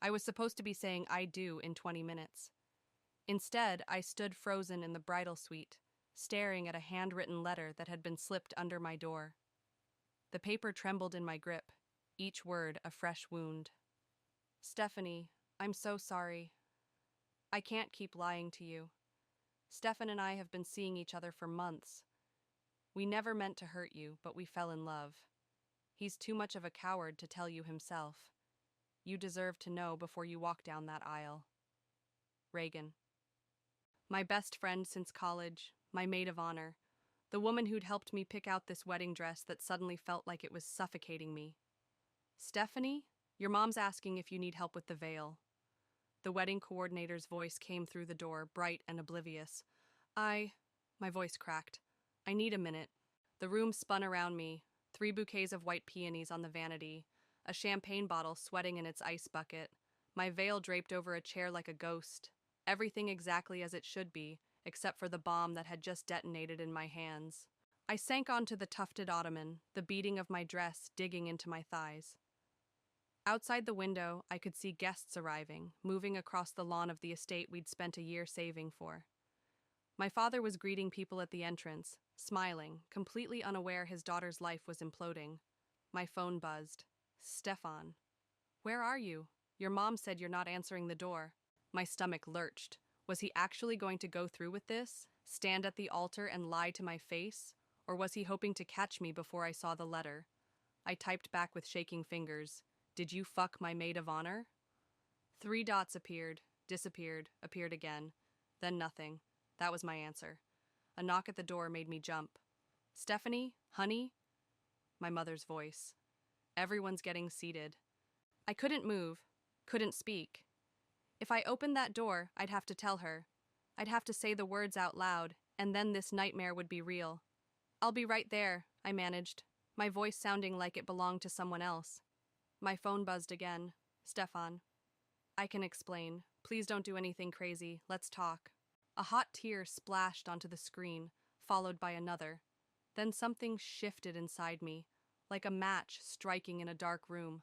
I was supposed to be saying I do in 20 minutes. Instead, I stood frozen in the bridal suite, staring at a handwritten letter that had been slipped under my door. The paper trembled in my grip, each word a fresh wound. Stephanie, I'm so sorry. I can't keep lying to you. Stefan and I have been seeing each other for months. We never meant to hurt you, but we fell in love. He's too much of a coward to tell you himself. You deserve to know before you walk down that aisle. Reagan. My best friend since college, my maid of honor, the woman who'd helped me pick out this wedding dress that suddenly felt like it was suffocating me. Stephanie, your mom's asking if you need help with the veil. The wedding coordinator's voice came through the door, bright and oblivious. My voice cracked. I need a minute. The room spun around me, 3 bouquets of white peonies on the vanity, a champagne bottle sweating in its ice bucket, my veil draped over a chair like a ghost, everything exactly as it should be, except for the bomb that had just detonated in my hands. I sank onto the tufted ottoman, the beating of my dress digging into my thighs. Outside the window, I could see guests arriving, moving across the lawn of the estate we'd spent a year saving for. My father was greeting people at the entrance, smiling, completely unaware his daughter's life was imploding. My phone buzzed. Stefan. Where are you? Your mom said you're not answering the door. My stomach lurched. Was he actually going to go through with this? Stand at the altar and lie to my face? Or was he hoping to catch me before I saw the letter? I typed back with shaking fingers. Did you fuck my maid of honor? 3 dots appeared, disappeared, appeared again. Then nothing. That was my answer. A knock at the door made me jump. Stephanie? Honey? My mother's voice. Everyone's getting seated. I couldn't move, couldn't speak. If I opened that door, I'd have to tell her. I'd have to say the words out loud, and then this nightmare would be real. I'll be right there, I managed, my voice sounding like it belonged to someone else. My phone buzzed again. Stefan. I can explain. Please don't do anything crazy. Let's talk. A hot tear splashed onto the screen, followed by another. Then something shifted inside me, like a match striking in a dark room.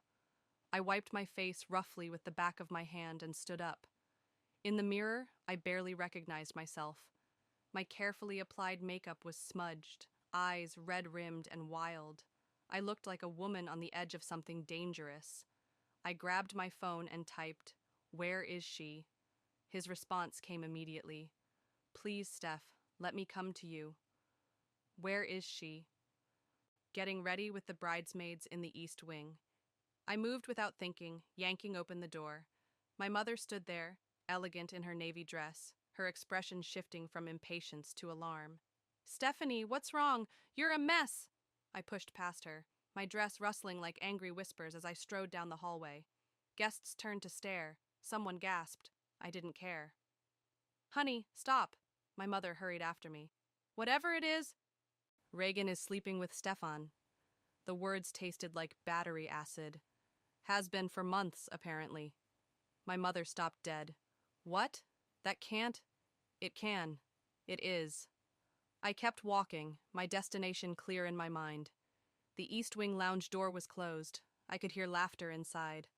I wiped my face roughly with the back of my hand and stood up. In the mirror, I barely recognized myself. My carefully applied makeup was smudged, eyes red-rimmed and wild. I looked like a woman on the edge of something dangerous. I grabbed my phone and typed, "Where is she?" His response came immediately. "Please, Steph, let me come to you." Where is she? Getting ready with the bridesmaids in the East Wing. I moved without thinking, yanking open the door. My mother stood there, elegant in her navy dress, her expression shifting from impatience to alarm. "Stephanie, what's wrong? You're a mess!" I pushed past her, my dress rustling like angry whispers as I strode down the hallway. Guests turned to stare. Someone gasped. I didn't care. "Honey, stop!" My mother hurried after me. "Whatever it is..." "Reagan is sleeping with Stefan." The words tasted like battery acid. "Has been for months, apparently." My mother stopped dead. "What? That can't..." "It can. It is." I kept walking, my destination clear in my mind. The East Wing lounge door was closed. I could hear laughter inside.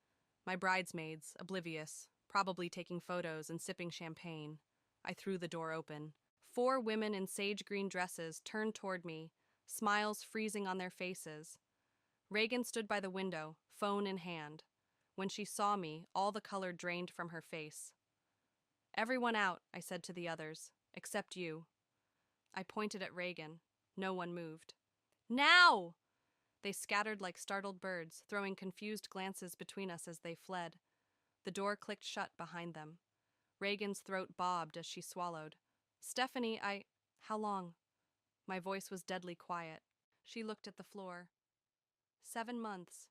My bridesmaids, oblivious, probably taking photos and sipping champagne. I threw the door open. 4 women in sage green dresses turned toward me, smiles freezing on their faces. Reagan stood by the window, phone in hand. When she saw me, all the color drained from her face. "Everyone out," I said to the others, "except you." I pointed at Reagan. No one moved. "Now!" They scattered like startled birds, throwing confused glances between us as they fled. The door clicked shut behind them. Reagan's throat bobbed as she swallowed. "Stephanie, How long?" My voice was deadly quiet. She looked at the floor. 7 months.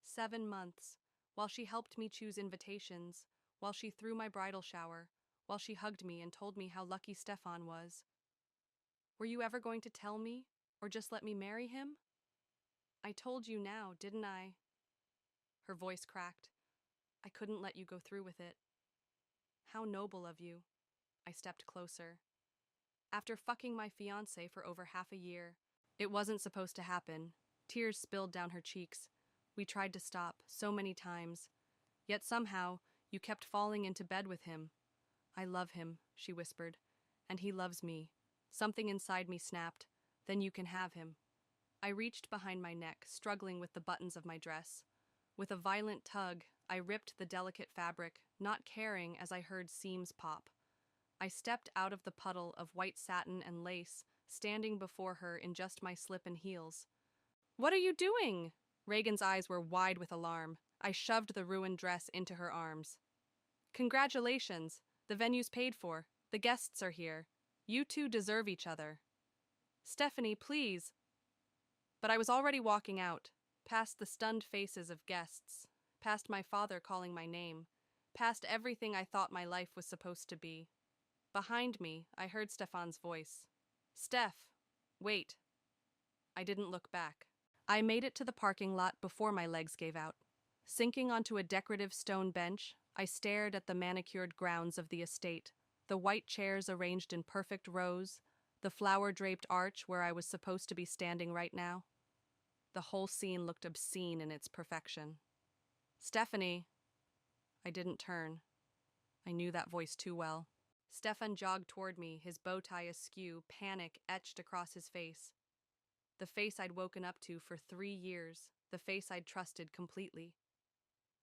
7 months. While she helped me choose invitations, while she threw my bridal shower, while she hugged me and told me how lucky Stefan was. "Were you ever going to tell me, or just let me marry him?" "I told you now, didn't I?" Her voice cracked. "I couldn't let you go through with it." "How noble of you." I stepped closer. After fucking my fiancé for over half a year, it wasn't supposed to happen. Tears spilled down her cheeks. We tried to stop, so many times. Yet somehow, you kept falling into bed with him. I love him, she whispered, and he loves me. Something inside me snapped. Then you can have him. I reached behind my neck, struggling with the buttons of my dress. With a violent tug, I ripped the delicate fabric, not caring as I heard seams pop. I stepped out of the puddle of white satin and lace, standing before her in just my slip and heels. What are you doing? Reagan's eyes were wide with alarm. I shoved the ruined dress into her arms. Congratulations. The venue's paid for. The guests are here. You two deserve each other. Stephanie, please. But I was already walking out, past the stunned faces of guests, past my father calling my name, past everything I thought my life was supposed to be. Behind me, I heard Stefan's voice. Steph, wait. I didn't look back. I made it to the parking lot before my legs gave out. Sinking onto a decorative stone bench, I stared at the manicured grounds of the estate, the white chairs arranged in perfect rows, the flower-draped arch where I was supposed to be standing right now. The whole scene looked obscene in its perfection. Stephanie. I didn't turn. I knew that voice too well. Stefan jogged toward me, his bow tie askew, panic etched across his face. The face I'd woken up to for 3 years, the face I'd trusted completely.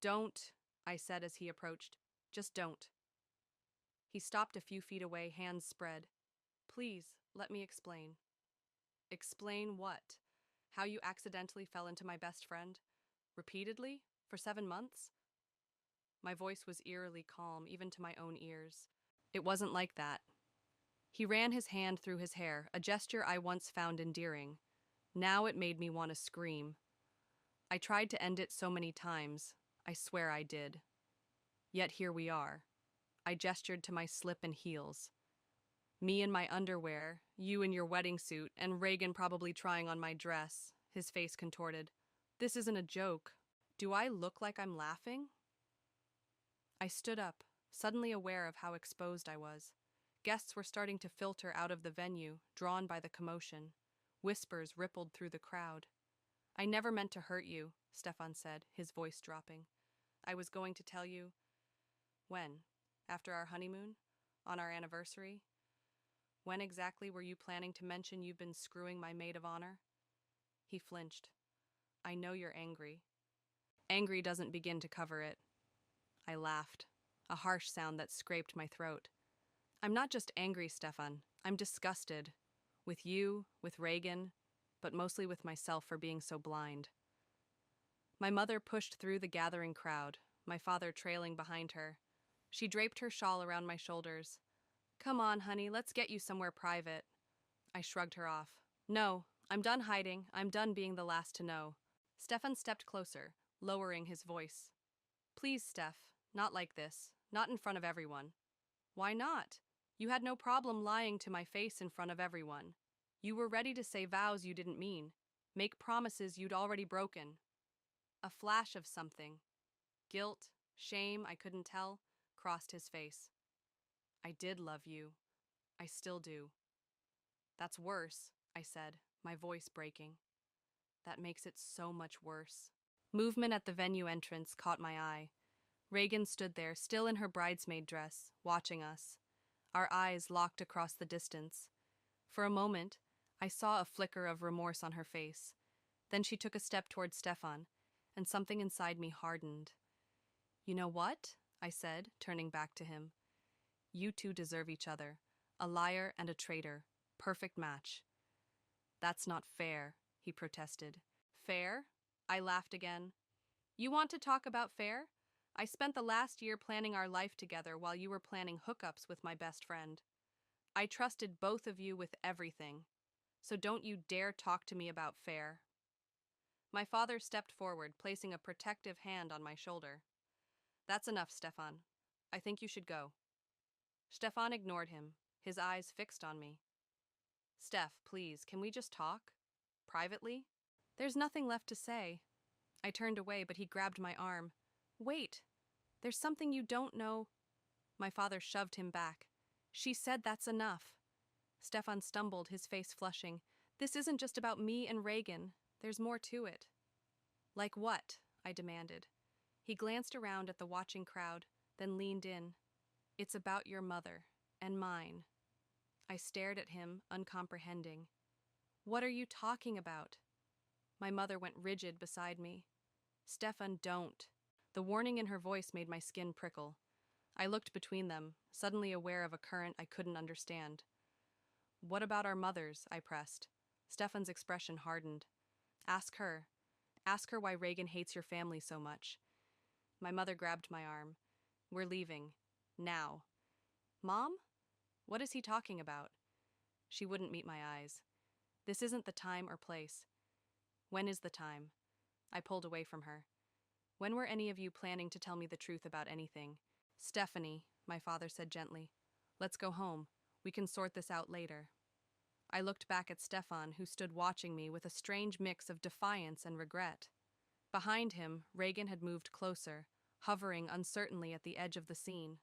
Don't, I said as he approached. Just don't. He stopped a few feet away, hands spread. Please, let me explain. Explain what? How you accidentally fell into my best friend? Repeatedly? For 7 months? My voice was eerily calm, even to my own ears. It wasn't like that. He ran his hand through his hair, a gesture I once found endearing. Now it made me want to scream. I tried to end it so many times. I swear I did. Yet here we are. I gestured to my slip and heels. Me in my underwear, you in your wedding suit, and Reagan probably trying on my dress, his face contorted. This isn't a joke. Do I look like I'm laughing? I stood up, suddenly aware of how exposed I was. Guests were starting to filter out of the venue, drawn by the commotion. Whispers rippled through the crowd. I never meant to hurt you, Stefan said, his voice dropping. I was going to tell you. When? After our honeymoon? On our anniversary? When exactly were you planning to mention you've been screwing my maid of honor? He flinched. I know you're angry. Angry doesn't begin to cover it. I laughed, a harsh sound that scraped my throat. I'm not just angry, Stefan. I'm disgusted. With you, with Reagan, but mostly with myself for being so blind. My mother pushed through the gathering crowd, my father trailing behind her. She draped her shawl around my shoulders. Come on, honey, let's get you somewhere private. I shrugged her off. No, I'm done hiding. I'm done being the last to know. Stefan stepped closer, lowering his voice. Please, Steph, not like this. Not in front of everyone. Why not? You had no problem lying to my face in front of everyone. You were ready to say vows you didn't mean, make promises you'd already broken. A flash of something, guilt, shame, I couldn't tell, crossed his face. I did love you. I still do. That's worse, I said, my voice breaking. That makes it so much worse. Movement at the venue entrance caught my eye. Reagan stood there, still in her bridesmaid dress, watching us. Our eyes locked across the distance. For a moment, I saw a flicker of remorse on her face. Then she took a step toward Stefan, and something inside me hardened. You know what? I said, turning back to him. You two deserve each other. A liar and a traitor. Perfect match. That's not fair, he protested. Fair? I laughed again. You want to talk about fair? I spent the last year planning our life together while you were planning hookups with my best friend. I trusted both of you with everything. So don't you dare talk to me about fair. My father stepped forward, placing a protective hand on my shoulder. That's enough, Stefan. I think you should go. Stefan ignored him, his eyes fixed on me. Steph, please, can we just talk? Privately? There's nothing left to say. I turned away, but he grabbed my arm. Wait, there's something you don't know. My father shoved him back. She said that's enough. Stefan stumbled, his face flushing. This isn't just about me and Reagan. There's more to it. Like what? I demanded. He glanced around at the watching crowd, then leaned in. It's about your mother, and mine. I stared at him, uncomprehending. What are you talking about? My mother went rigid beside me. Stefan, don't. The warning in her voice made my skin prickle. I looked between them, suddenly aware of a current I couldn't understand. What about our mothers? I pressed. Stefan's expression hardened. Ask her. Ask her why Reagan hates your family so much. My mother grabbed my arm. We're leaving. Now. Mom? What is he talking about? She wouldn't meet my eyes. This isn't the time or place. When is the time? I pulled away from her. When were any of you planning to tell me the truth about anything? Stephanie, my father said gently. Let's go home. We can sort this out later. I looked back at Stefan, who stood watching me with a strange mix of defiance and regret. Behind him, Reagan had moved closer, hovering uncertainly at the edge of the scene.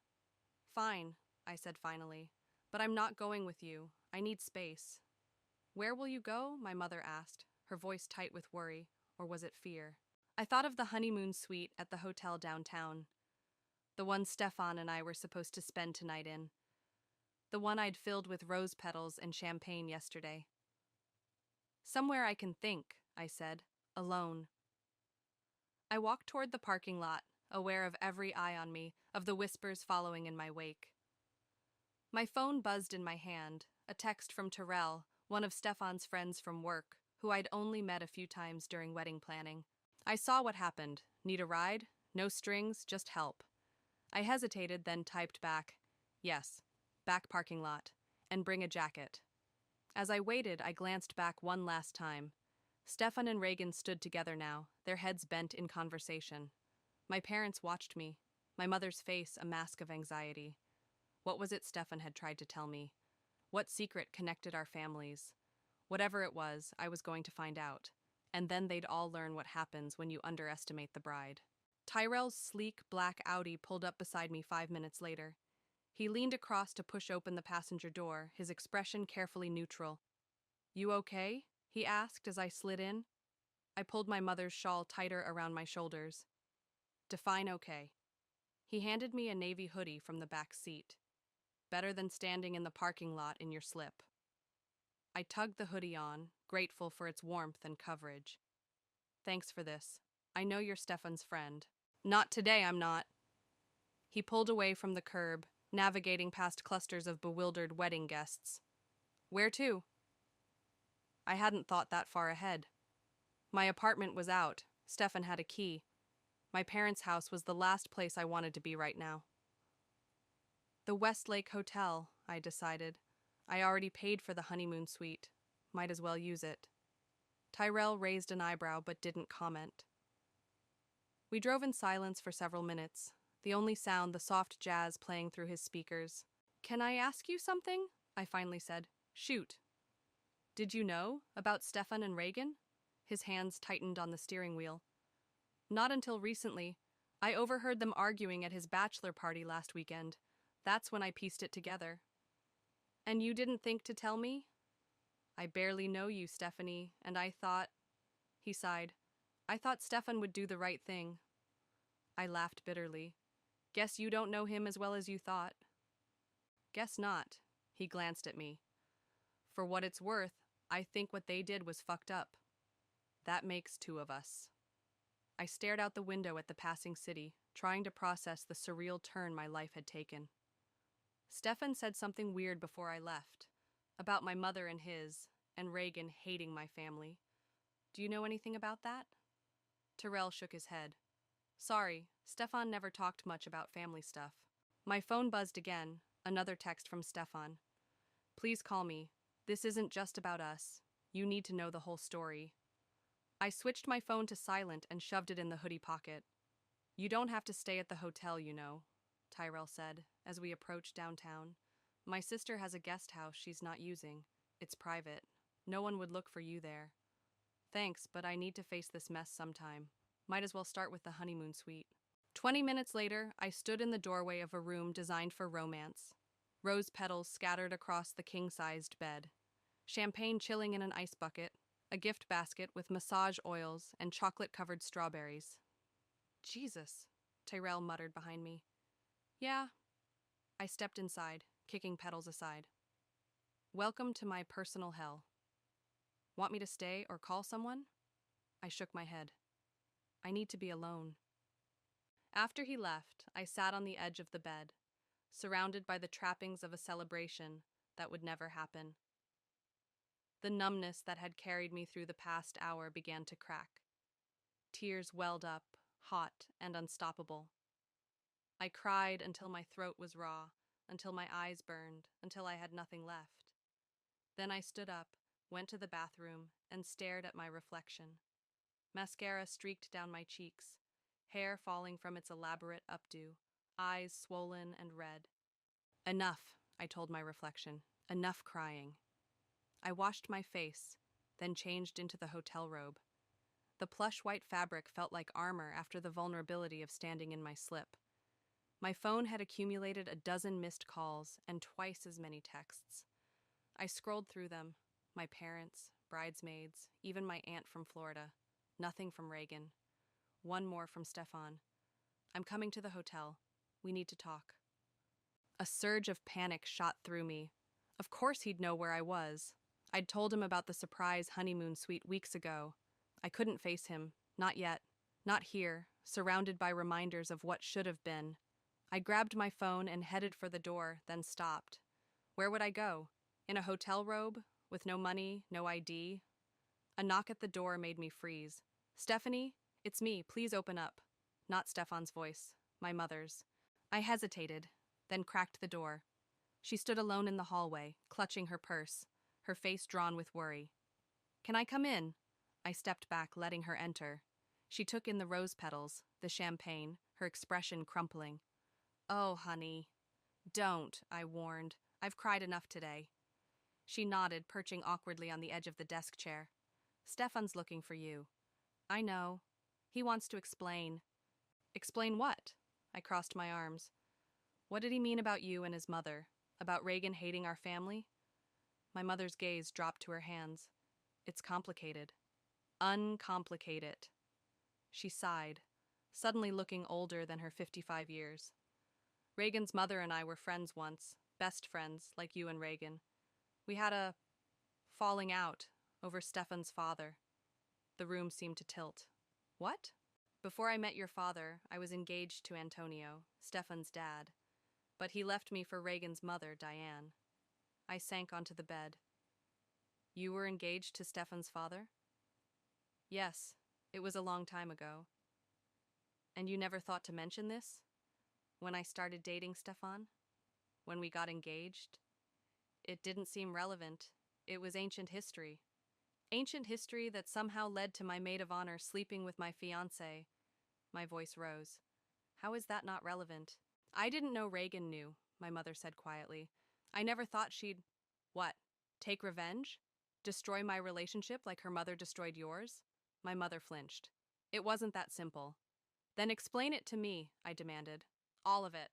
Fine, I said finally, but I'm not going with you. I need space. Where will you go? My mother asked, her voice tight with worry, or was it fear? I thought of the honeymoon suite at the hotel downtown. The one Stefan and I were supposed to spend tonight in. The one I'd filled with rose petals and champagne yesterday. Somewhere I can think, I said, alone. I walked toward the parking lot, aware of every eye on me, of the whispers following in my wake. My phone buzzed in my hand, a text from Terrell, one of Stefan's friends from work, who I'd only met a few times during wedding planning. I saw what happened. Need a ride? No strings, just help. I hesitated, then typed back, yes, back parking lot, and bring a jacket. As I waited, I glanced back one last time. Stefan and Reagan stood together now, their heads bent in conversation. My parents watched me, my mother's face a mask of anxiety. What was it Stefan had tried to tell me? What secret connected our families? Whatever it was, I was going to find out. And then they'd all learn what happens when you underestimate the bride. Tyrell's sleek black Audi pulled up beside me 5 minutes later. He leaned across to push open the passenger door, his expression carefully neutral. You okay? He asked as I slid in. I pulled my mother's shawl tighter around my shoulders. Define okay. He handed me a navy hoodie from the back seat. Better than standing in the parking lot in your slip. I tugged the hoodie on, grateful for its warmth and coverage. Thanks for this. I know you're Stefan's friend. Not today, I'm not. He pulled away from the curb, navigating past clusters of bewildered wedding guests. Where to? I hadn't thought that far ahead. My apartment was out. Stefan had a key. My parents' house was the last place I wanted to be right now. The Westlake Hotel, I decided. I already paid for the honeymoon suite. Might as well use it. Tyrell raised an eyebrow but didn't comment. We drove in silence for several minutes, the only sound the soft jazz playing through his speakers. Can I ask you something? I finally said. Shoot. Did you know about Stefan and Reagan? His hands tightened on the steering wheel. Not until recently. I overheard them arguing at his bachelor party last weekend. That's when I pieced it together. And you didn't think to tell me? I barely know you, Stephanie, and I thought... He sighed. I thought Stefan would do the right thing. I laughed bitterly. Guess you don't know him as well as you thought. Guess not. He glanced at me. For what it's worth, I think what they did was fucked up. That makes two of us. I stared out the window at the passing city, trying to process the surreal turn my life had taken. Stefan said something weird before I left, about my mother and his, and Reagan hating my family. Do you know anything about that? Terrell shook his head. Sorry, Stefan never talked much about family stuff. My phone buzzed again, another text from Stefan. Please call me. This isn't just about us. You need to know the whole story. I switched my phone to silent and shoved it in the hoodie pocket. You don't have to stay at the hotel, you know, Tyrell said, as we approached downtown. My sister has a guest house she's not using. It's private. No one would look for you there. Thanks, but I need to face this mess sometime. Might as well start with the honeymoon suite. 20 minutes later, I stood in the doorway of a room designed for romance. Rose petals scattered across the king-sized bed. Champagne chilling in an ice bucket. A gift basket with massage oils and chocolate-covered strawberries. Jesus, Tyrell muttered behind me. Yeah. I stepped inside, kicking petals aside. Welcome to my personal hell. Want me to stay or call someone? I shook my head. I need to be alone. After he left, I sat on the edge of the bed, surrounded by the trappings of a celebration that would never happen. The numbness that had carried me through the past hour began to crack. Tears welled up, hot and unstoppable. I cried until my throat was raw, until my eyes burned, until I had nothing left. Then I stood up, went to the bathroom, and stared at my reflection. Mascara streaked down my cheeks, hair falling from its elaborate updo, eyes swollen and red. Enough, I told my reflection. Enough crying. I washed my face, then changed into the hotel robe. The plush white fabric felt like armor after the vulnerability of standing in my slip. My phone had accumulated a dozen missed calls and twice as many texts. I scrolled through them. My parents, bridesmaids, even my aunt from Florida. Nothing from Reagan. One more from Stefan. I'm coming to the hotel. We need to talk. A surge of panic shot through me. Of course he'd know where I was. I'd told him about the surprise honeymoon suite weeks ago. I couldn't face him. Not yet. Not here, surrounded by reminders of what should have been. I grabbed my phone and headed for the door, then stopped. Where would I go? In a hotel robe? With no money, no ID? A knock at the door made me freeze. Stephanie, it's me, please open up. Not Stefan's voice, my mother's. I hesitated, then cracked the door. She stood alone in the hallway, clutching her purse, her face drawn with worry. Can I come in? I stepped back, letting her enter. She took in the rose petals, the champagne, her expression crumpling. Oh, honey. Don't, I warned. I've cried enough today. She nodded, perching awkwardly on the edge of the desk chair. Stefan's looking for you. I know. He wants to explain. Explain what? I crossed my arms. What did he mean about you and his mother? About Reagan hating our family? My mother's gaze dropped to her hands. It's complicated. Uncomplicate it. She sighed, suddenly looking older than her 55 years. Reagan's mother and I were friends once, best friends, like you and Reagan. We had a falling out over Stefan's father. The room seemed to tilt. What? Before I met your father, I was engaged to Antonio, Stefan's dad, but he left me for Reagan's mother, Diane. I sank onto the bed. You were engaged to Stefan's father? Yes, it was a long time ago. And you never thought to mention this? When I started dating Stefan? When we got engaged? It didn't seem relevant. It was ancient history. Ancient history that somehow led to my maid of honor sleeping with my fiancé. My voice rose. How is that not relevant? I didn't know Reagan knew, my mother said quietly. I never thought she'd… What? Take revenge? Destroy my relationship like her mother destroyed yours? My mother flinched. It wasn't that simple. Then explain it to me, I demanded. All of it.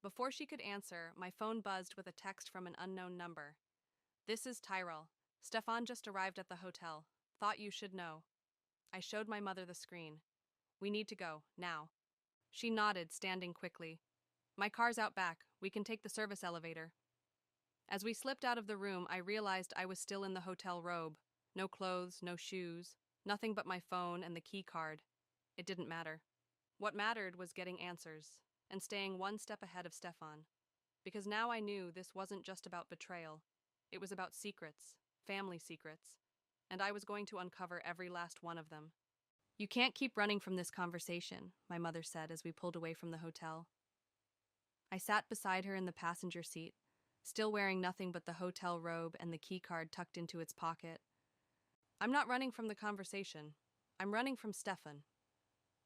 Before she could answer, my phone buzzed with a text from an unknown number. This is Tyrell. Stefan just arrived at the hotel. Thought you should know. I showed my mother the screen. We need to go, now. She nodded, standing quickly. My car's out back. We can take the service elevator. As we slipped out of the room, I realized I was still in the hotel robe. No clothes, no shoes, nothing but my phone and the key card. It didn't matter. What mattered was getting answers, and staying one step ahead of Stefan. Because now I knew this wasn't just about betrayal. It was about secrets, family secrets, and I was going to uncover every last one of them. You can't keep running from this conversation, my mother said as we pulled away from the hotel. I sat beside her in the passenger seat, still wearing nothing but the hotel robe and the key card tucked into its pocket. I'm not running from the conversation. I'm running from Stefan.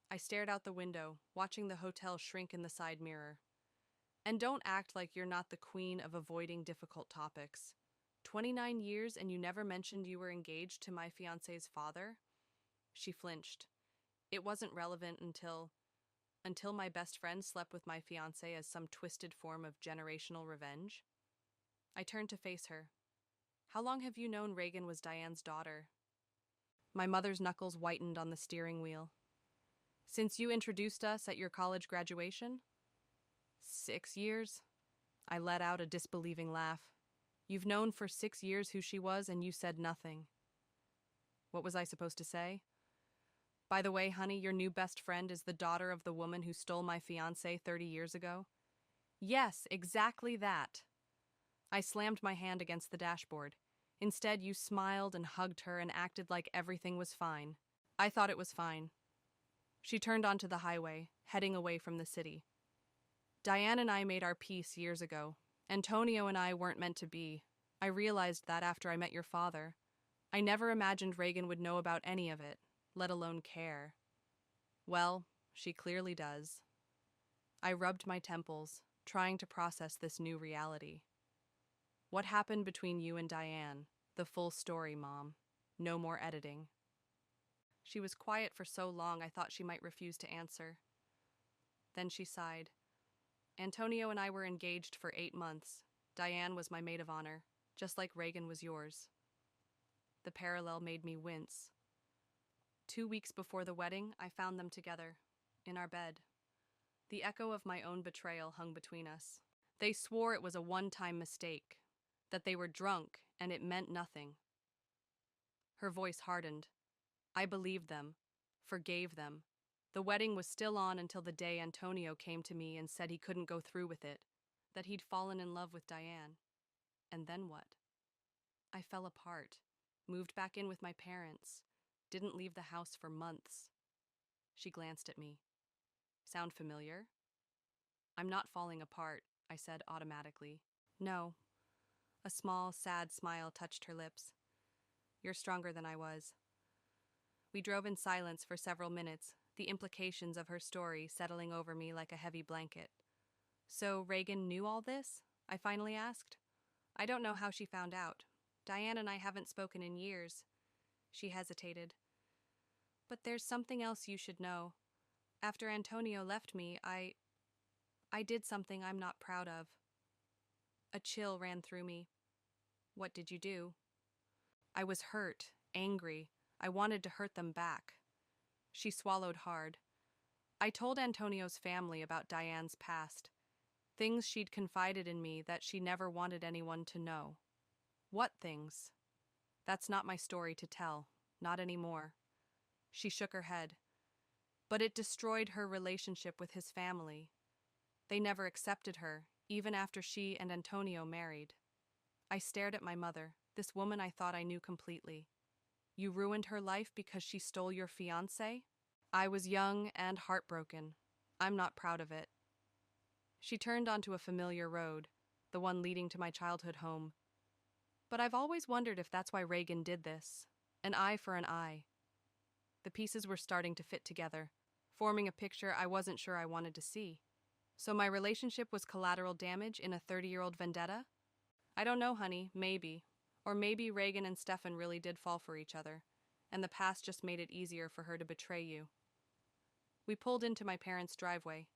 I stared out the window, watching the hotel shrink in the side mirror. And don't act like you're not the queen of avoiding difficult topics. 29 years and you never mentioned you were engaged to my fiancé's father? She flinched. It wasn't relevant until my best friend slept with my fiancé as some twisted form of generational revenge. I turned to face her. How long have you known Reagan was Diane's daughter? My mother's knuckles whitened on the steering wheel. Since you introduced us at your college graduation? 6 years? I let out a disbelieving laugh. You've known for 6 years who she was and you said nothing. What was I supposed to say? By the way, honey, your new best friend is the daughter of the woman who stole my fiancé 30 years ago? Yes, exactly that. I slammed my hand against the dashboard. Instead, you smiled and hugged her and acted like everything was fine. I thought it was fine. She turned onto the highway, heading away from the city. Diane and I made our peace years ago. Antonio and I weren't meant to be. I realized that after I met your father. I never imagined Reagan would know about any of it, let alone care. Well, she clearly does. I rubbed my temples, trying to process this new reality. What happened between you and Diane? The full story, Mom. No more editing. She was quiet for so long I thought she might refuse to answer. Then she sighed. Antonio and I were engaged for 8 months. Diane was my maid of honor, just like Reagan was yours. The parallel made me wince. 2 weeks before the wedding, I found them together, in our bed. The echo of my own betrayal hung between us. They swore it was a one-time mistake, that they were drunk and it meant nothing. Her voice hardened. I believed them, forgave them. The wedding was still on until the day Antonio came to me and said he couldn't go through with it, that he'd fallen in love with Diane. And then what? I fell apart, moved back in with my parents, didn't leave the house for months. She glanced at me. Sound familiar? I'm not falling apart, I said automatically. No. A small, sad smile touched her lips. You're stronger than I was. We drove in silence for several minutes, the implications of her story settling over me like a heavy blanket. So Reagan knew all this? I finally asked. I don't know how she found out. Diane and I haven't spoken in years. She hesitated. But there's something else you should know. After Antonio left me, I did something I'm not proud of. A chill ran through me. What did you do? I was hurt, angry. I wanted to hurt them back. She swallowed hard. I told Antonio's family about Diane's past, things she'd confided in me that she never wanted anyone to know. What things? That's not my story to tell, not anymore. She shook her head. But it destroyed her relationship with his family. They never accepted her, even after she and Antonio married. I stared at my mother, this woman I thought I knew completely. You ruined her life because she stole your fiancé? I was young and heartbroken. I'm not proud of it. She turned onto a familiar road, the one leading to my childhood home. But I've always wondered if that's why Reagan did this. An eye for an eye. The pieces were starting to fit together, forming a picture I wasn't sure I wanted to see. So my relationship was collateral damage in a 30-year-old vendetta? I don't know, honey, maybe. Or maybe Reagan and Stefan really did fall for each other, and the past just made it easier for her to betray you. We pulled into my parents' driveway.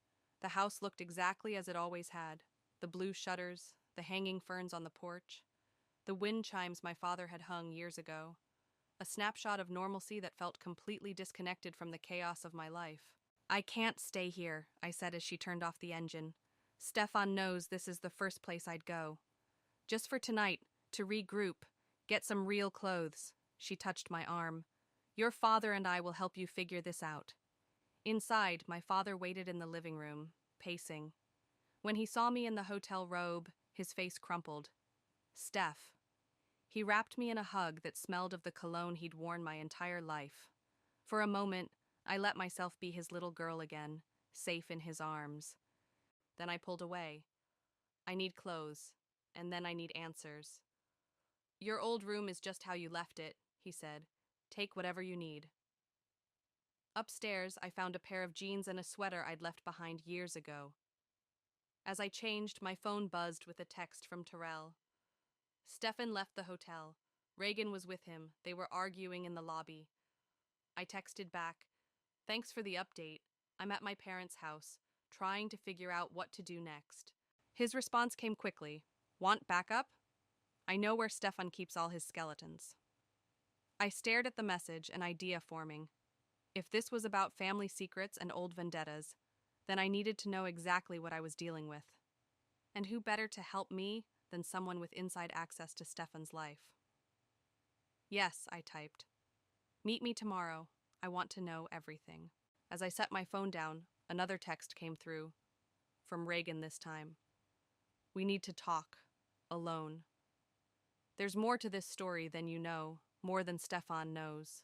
The house looked exactly as it always had. The blue shutters, the hanging ferns on the porch, the wind chimes my father had hung years ago. A snapshot of normalcy that felt completely disconnected from the chaos of my life. I can't stay here, I said as she turned off the engine. Stefan knows this is the first place I'd go. Just for tonight, to regroup, get some real clothes. She touched my arm. Your father and I will help you figure this out. Inside, my father waited in the living room, pacing. When he saw me in the hotel robe, his face crumpled. Steph. He wrapped me in a hug that smelled of the cologne he'd worn my entire life. For a moment, I let myself be his little girl again, safe in his arms. Then I pulled away. I need clothes, and then I need answers. Your old room is just how you left it, he said. Take whatever you need. Upstairs, I found a pair of jeans and a sweater I'd left behind years ago. As I changed, my phone buzzed with a text from Terrell. Stefan left the hotel. Reagan was with him. They were arguing in the lobby. I texted back, "Thanks for the update. I'm at my parents' house, trying to figure out what to do next." His response came quickly. "Want backup? I know where Stefan keeps all his skeletons." I stared at the message, an idea forming. If this was about family secrets and old vendettas, then I needed to know exactly what I was dealing with. And who better to help me than someone with inside access to Stefan's life? Yes, I typed. Meet me tomorrow. I want to know everything. As I set my phone down, another text came through. From Reagan this time. We need to talk. Alone. There's more to this story than you know, more than Stefan knows.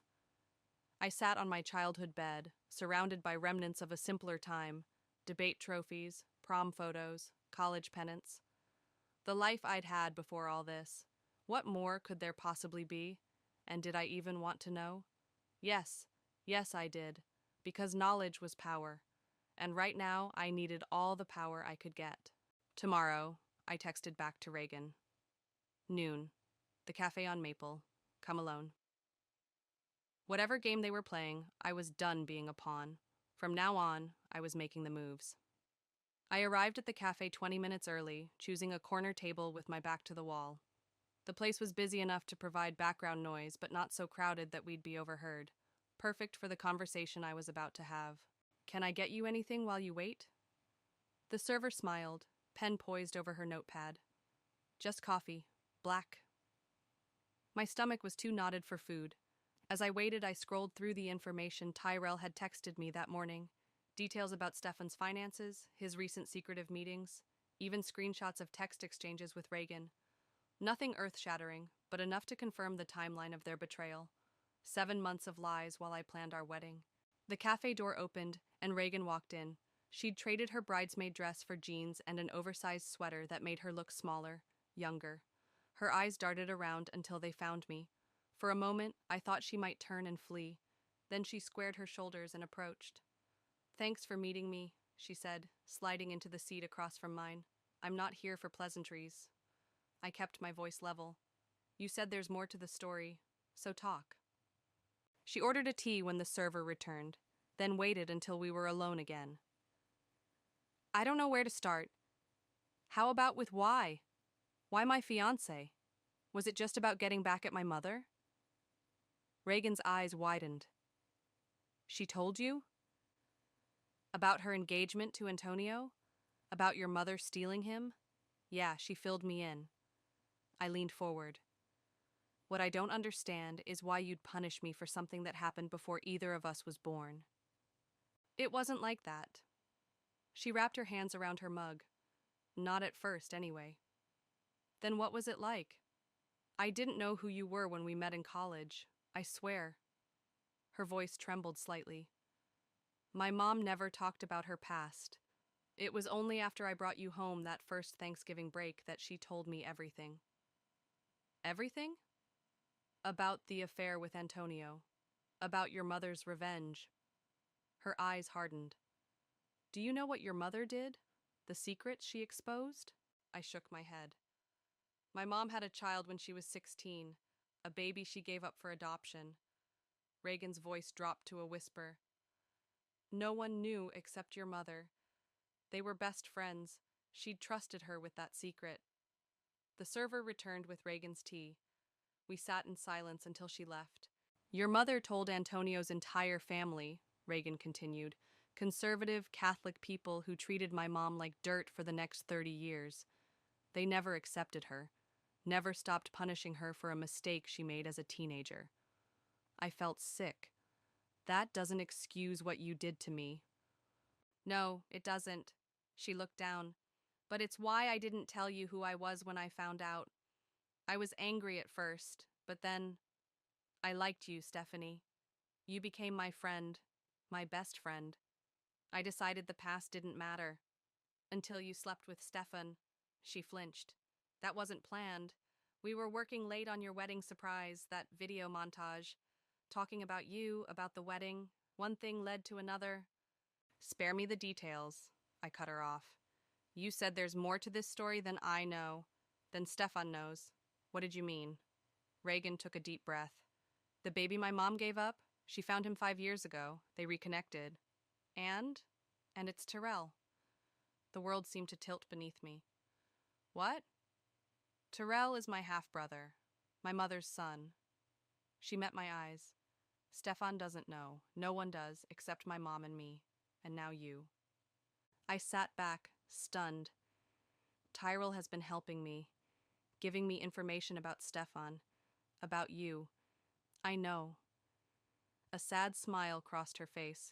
I sat on my childhood bed, surrounded by remnants of a simpler time, debate trophies, prom photos, college pennants. The life I'd had before all this. What more could there possibly be? And did I even want to know? Yes, yes I did, because knowledge was power, and right now I needed all the power I could get. Tomorrow, I texted back to Reagan. Noon. The cafe on Maple. Come alone. Whatever game they were playing, I was done being a pawn. From now on, I was making the moves. I arrived at the cafe 20 minutes early, choosing a corner table with my back to the wall. The place was busy enough to provide background noise, but not so crowded that we'd be overheard. Perfect for the conversation I was about to have. Can I get you anything while you wait? The server smiled, pen poised over her notepad. Just coffee. Black. My stomach was too knotted for food. As I waited, I scrolled through the information Tyrell had texted me that morning. Details about Stefan's finances, his recent secretive meetings, even screenshots of text exchanges with Reagan. Nothing earth-shattering, but enough to confirm the timeline of their betrayal. 7 months of lies while I planned our wedding. The cafe door opened, and Reagan walked in. She'd traded her bridesmaid dress for jeans and an oversized sweater that made her look smaller, younger. Her eyes darted around until they found me. For a moment, I thought she might turn and flee. Then she squared her shoulders and approached. Thanks for meeting me, she said, sliding into the seat across from mine. I'm not here for pleasantries. I kept my voice level. You said there's more to the story, so talk. She ordered a tea when the server returned, then waited until we were alone again. I don't know where to start. How about with why? Why my fiancé? Was it just about getting back at my mother? Reagan's eyes widened. She told you? About her engagement to Antonio? About your mother stealing him? Yeah, she filled me in. I leaned forward. What I don't understand is why you'd punish me for something that happened before either of us was born. It wasn't like that. She wrapped her hands around her mug. Not at first, anyway. Then what was it like? I didn't know who you were when we met in college. I swear. Her voice trembled slightly. My mom never talked about her past. It was only after I brought you home that first Thanksgiving break that she told me everything. Everything? About the affair with Antonio. About your mother's revenge. Her eyes hardened. Do you know what your mother did? The secrets she exposed? I shook my head. My mom had a child when she was 16, a baby she gave up for adoption. Reagan's voice dropped to a whisper. No one knew except your mother. They were best friends. She'd trusted her with that secret. The server returned with Reagan's tea. We sat in silence until she left. Your mother told Antonio's entire family, Reagan continued, conservative Catholic people who treated my mom like dirt for the next 30 years. They never accepted her, never stopped punishing her for a mistake she made as a teenager. I felt sick. That doesn't excuse what you did to me. No, it doesn't. She looked down. But it's why I didn't tell you who I was when I found out. I was angry at first, but then I liked you, Stephanie. You became my friend, my best friend. I decided the past didn't matter. Until you slept with Stefan. She flinched. That wasn't planned. We were working late on your wedding surprise, that video montage. Talking about you, about the wedding. One thing led to another. Spare me the details. I cut her off. You said there's more to this story than I know. Than Stefan knows. What did you mean? Reagan took a deep breath. The baby my mom gave up? She found him 5 years ago. They reconnected. And it's Tyrell. The world seemed to tilt beneath me. What? Tyrell is my half-brother, my mother's son. She met my eyes. Stefan doesn't know. No one does, except my mom and me. And now you. I sat back, stunned. Tyrell has been helping me, giving me information about Stefan, about you. I know. A sad smile crossed her face.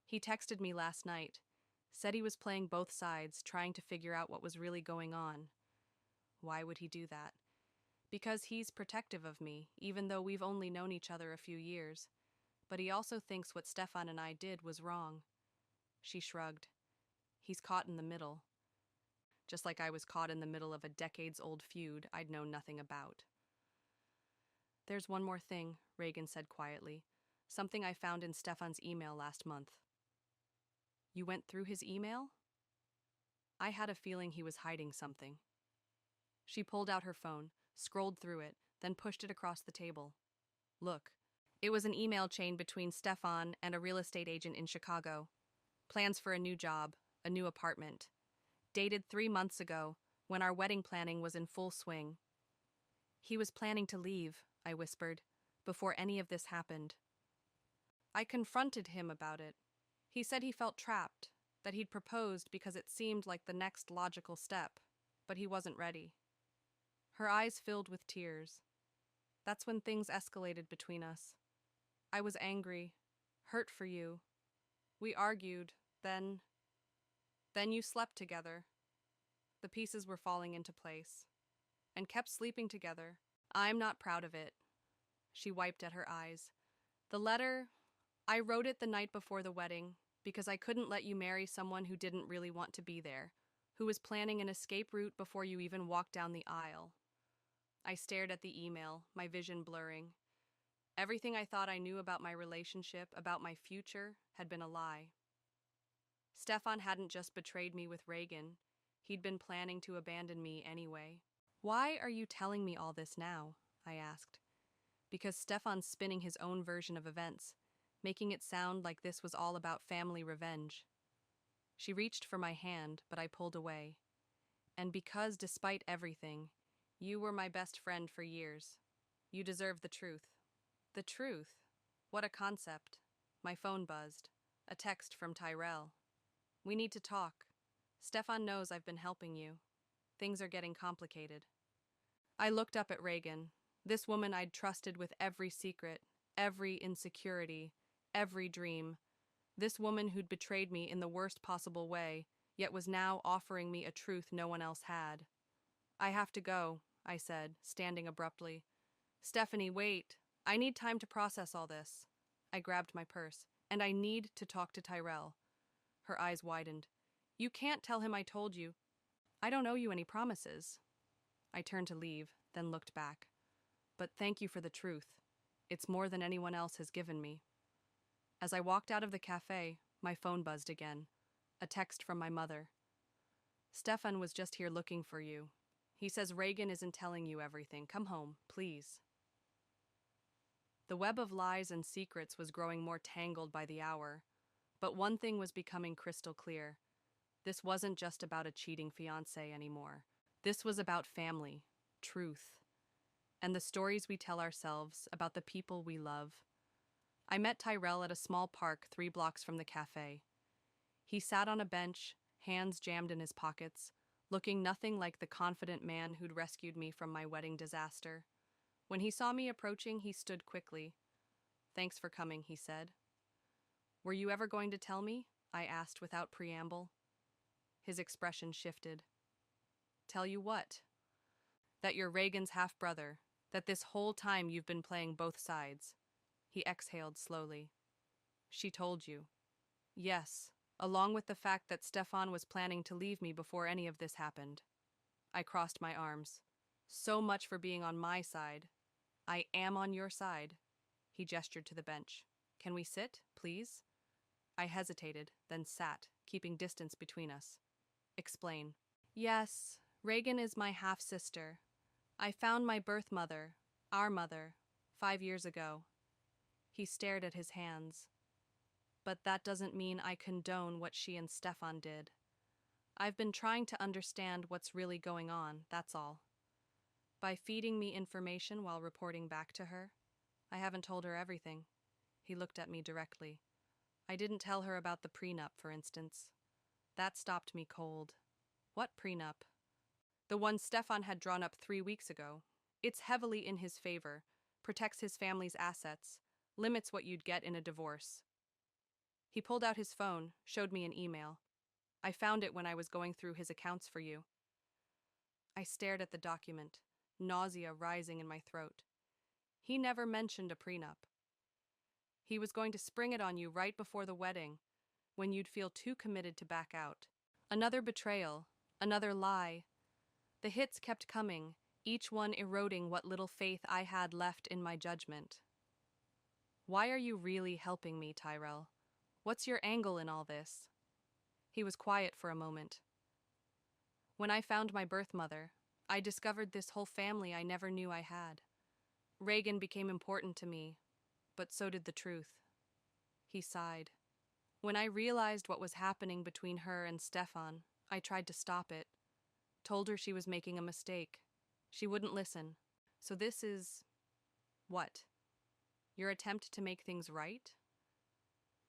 He texted me last night, said he was playing both sides, trying to figure out what was really going on. Why would he do that? Because he's protective of me, even though we've only known each other a few years. But he also thinks what Stefan and I did was wrong. She shrugged. He's caught in the middle. Just like I was caught in the middle of a decades-old feud I'd known nothing about. There's one more thing, Reagan said quietly. Something I found in Stefan's email last month. You went through his email? I had a feeling he was hiding something. She pulled out her phone, scrolled through it, then pushed it across the table. Look. It was an email chain between Stefan and a real estate agent in Chicago. Plans for a new job, a new apartment. Dated 3 months ago, when our wedding planning was in full swing. He was planning to leave, I whispered, before any of this happened. I confronted him about it. He said he felt trapped, that he'd proposed because it seemed like the next logical step, but he wasn't ready. Her eyes filled with tears. That's when things escalated between us. I was angry, hurt for you. We argued, then you slept together. The pieces were falling into place, and kept sleeping together. I'm not proud of it. She wiped at her eyes. The letter, I wrote it the night before the wedding, because I couldn't let you marry someone who didn't really want to be there, who was planning an escape route before you even walked down the aisle. I stared at the email, my vision blurring. Everything I thought I knew about my relationship, about my future, had been a lie. Stefan hadn't just betrayed me with Reagan. He'd been planning to abandon me anyway. Why are you telling me all this now? I asked. Because Stefan's spinning his own version of events, making it sound like this was all about family revenge. She reached for my hand, but I pulled away. And because, despite everything, you were my best friend for years. You deserve the truth. The truth? What a concept. My phone buzzed. A text from Tyrell. We need to talk. Stefan knows I've been helping you. Things are getting complicated. I looked up at Reagan, this woman I'd trusted with every secret, every insecurity, every dream. This woman who'd betrayed me in the worst possible way, yet was now offering me a truth no one else had. I have to go, I said, standing abruptly. Stephanie, wait. I need time to process all this. I grabbed my purse. And I need to talk to Tyrell. Her eyes widened. You can't tell him I told you. I don't owe you any promises. I turned to leave, then looked back. But thank you for the truth. It's more than anyone else has given me. As I walked out of the cafe, my phone buzzed again. A text from my mother. Stefan was just here looking for you. He says Reagan isn't telling you everything. Come home, please. The web of lies and secrets was growing more tangled by the hour. But one thing was becoming crystal clear. This wasn't just about a cheating fiancé anymore. This was about family, truth, and the stories we tell ourselves about the people we love. I met Tyrell at a small park 3 blocks from the cafe. He sat on a bench, hands jammed in his pockets, looking nothing like the confident man who'd rescued me from my wedding disaster. When he saw me approaching, he stood quickly. Thanks for coming, he said. Were you ever going to tell me? I asked without preamble. His expression shifted. Tell you what? That you're Reagan's half-brother, that this whole time you've been playing both sides. He exhaled slowly. She told you. Yes, along with the fact that Stefan was planning to leave me before any of this happened. I crossed my arms. So much for being on my side. I am on your side. He gestured to the bench. Can we sit, please? I hesitated, then sat, keeping distance between us. Explain. Yes, Reagan is my half-sister. I found my birth mother, our mother, 5 years ago. He stared at his hands. But that doesn't mean I condone what she and Stefan did. I've been trying to understand what's really going on, that's all. By feeding me information while reporting back to her, I haven't told her everything. He looked at me directly. I didn't tell her about the prenup, for instance. That stopped me cold. What prenup? The one Stefan had drawn up 3 weeks ago. It's heavily in his favor, protects his family's assets, limits what you'd get in a divorce. He pulled out his phone, showed me an email. I found it when I was going through his accounts for you. I stared at the document, nausea rising in my throat. He never mentioned a prenup. He was going to spring it on you right before the wedding, when you'd feel too committed to back out. Another betrayal, another lie. The hits kept coming, each one eroding what little faith I had left in my judgment. Why are you really helping me, Tyrell? What's your angle in all this? He was quiet for a moment. When I found my birth mother, I discovered this whole family I never knew I had. Reagan became important to me, but so did the truth. He sighed. When I realized what was happening between her and Stefan, I tried to stop it. Told her she was making a mistake. She wouldn't listen. So this is... what? Your attempt to make things right?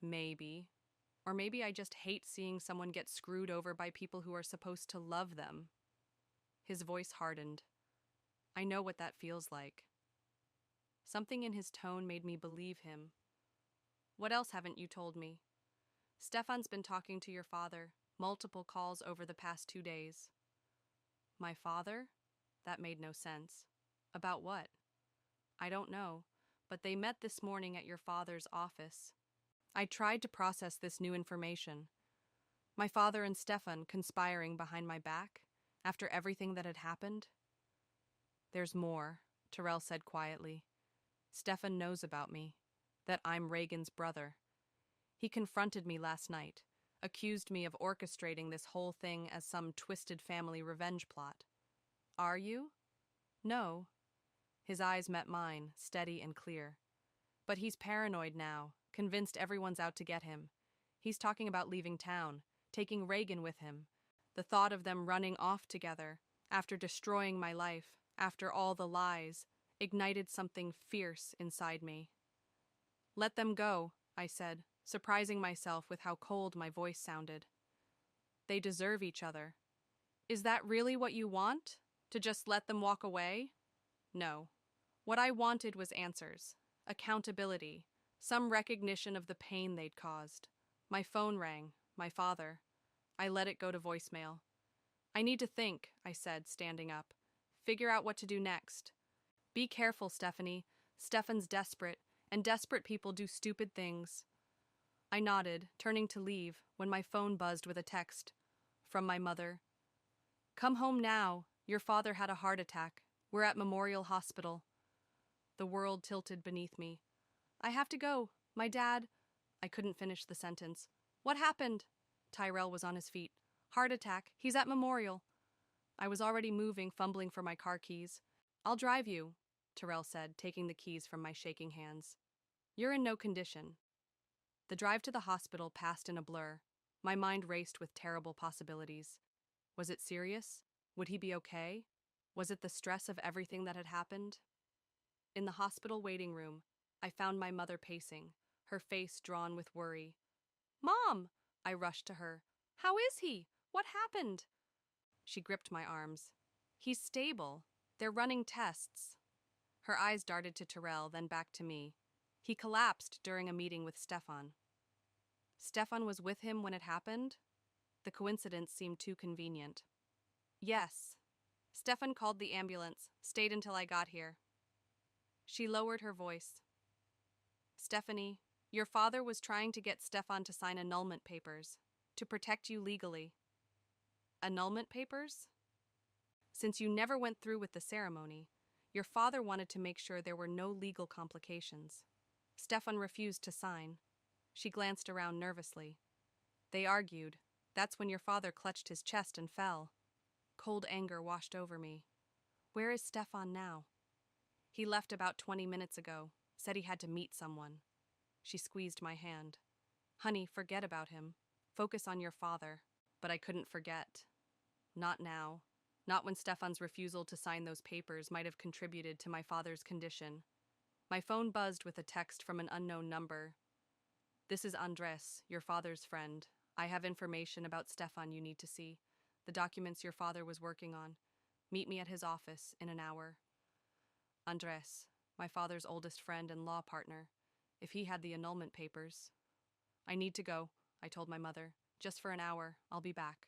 Maybe. Or maybe I just hate seeing someone get screwed over by people who are supposed to love them. His voice hardened. I know what that feels like. Something in his tone made me believe him. What else haven't you told me? Stefan's been talking to your father, multiple calls over the past 2 days. My father? That made no sense. About what? I don't know, but they met this morning at your father's office. I tried to process this new information. My father and Stefan conspiring behind my back, after everything that had happened. There's more, Tyrell said quietly. Stefan knows about me, that I'm Reagan's brother. He confronted me last night, accused me of orchestrating this whole thing as some twisted family revenge plot. Are you? No. His eyes met mine, steady and clear. But he's paranoid now, convinced everyone's out to get him. He's talking about leaving town, taking Reagan with him. The thought of them running off together, after destroying my life, after all the lies, ignited something fierce inside me. Let them go, I said, surprising myself with how cold my voice sounded. They deserve each other. Is that really what you want? To just let them walk away? No. What I wanted was answers, accountability, some recognition of the pain they'd caused. My phone rang, my father. I let it go to voicemail. I need to think, I said, standing up. Figure out what to do next. Be careful, Stephanie. Stefan's desperate, and desperate people do stupid things. I nodded, turning to leave, when my phone buzzed with a text. From my mother. Come home now. Your father had a heart attack. We're at Memorial Hospital. The world tilted beneath me. I have to go. My dad... I couldn't finish the sentence. What happened? Tyrell was on his feet. Heart attack. He's at Memorial. I was already moving, fumbling for my car keys. I'll drive you, Tyrell said, taking the keys from my shaking hands. You're in no condition. The drive to the hospital passed in a blur. My mind raced with terrible possibilities. Was it serious? Would he be okay? Was it the stress of everything that had happened? In the hospital waiting room, I found my mother pacing, her face drawn with worry. Mom! I rushed to her. How is he? What happened? She gripped my arms. He's stable. They're running tests. Her eyes darted to Tyrell, then back to me. He collapsed during a meeting with Stefan. Stefan was with him when it happened? The coincidence seemed too convenient. Yes. Stefan called the ambulance, stayed until I got here. She lowered her voice. Stephanie, your father was trying to get Stefan to sign annulment papers, to protect you legally. Annulment papers? Since you never went through with the ceremony, your father wanted to make sure there were no legal complications. Stefan refused to sign. She glanced around nervously. They argued. That's when your father clutched his chest and fell. Cold anger washed over me. Where is Stefan now? He left about 20 minutes ago, said he had to meet someone. She squeezed my hand. Honey, forget about him. Focus on your father. But I couldn't forget. Not now. Not when Stefan's refusal to sign those papers might have contributed to my father's condition. My phone buzzed with a text from an unknown number. This is Andres, your father's friend. I have information about Stefan you need to see. The documents your father was working on. Meet me at his office in an hour. Andres, my father's oldest friend and law partner. If he had the annulment papers. I need to go, I told my mother. Just for an hour. I'll be back.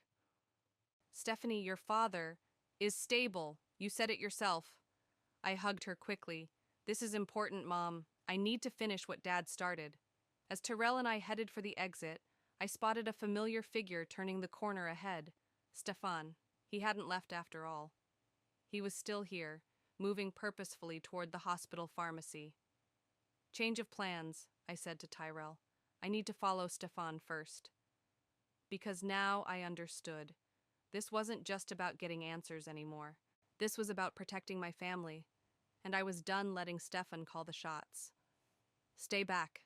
Stephanie, your father is stable. You said it yourself. I hugged her quickly. This is important, Mom. I need to finish what Dad started. As Terrell and I headed for the exit, I spotted a familiar figure turning the corner ahead. Stefan. He hadn't left after all. He was still here, moving purposefully toward the hospital pharmacy. Change of plans, I said to Tyrell. I need to follow Stefan first. Because now I understood. This wasn't just about getting answers anymore. This was about protecting my family, and I was done letting Stefan call the shots. Stay back,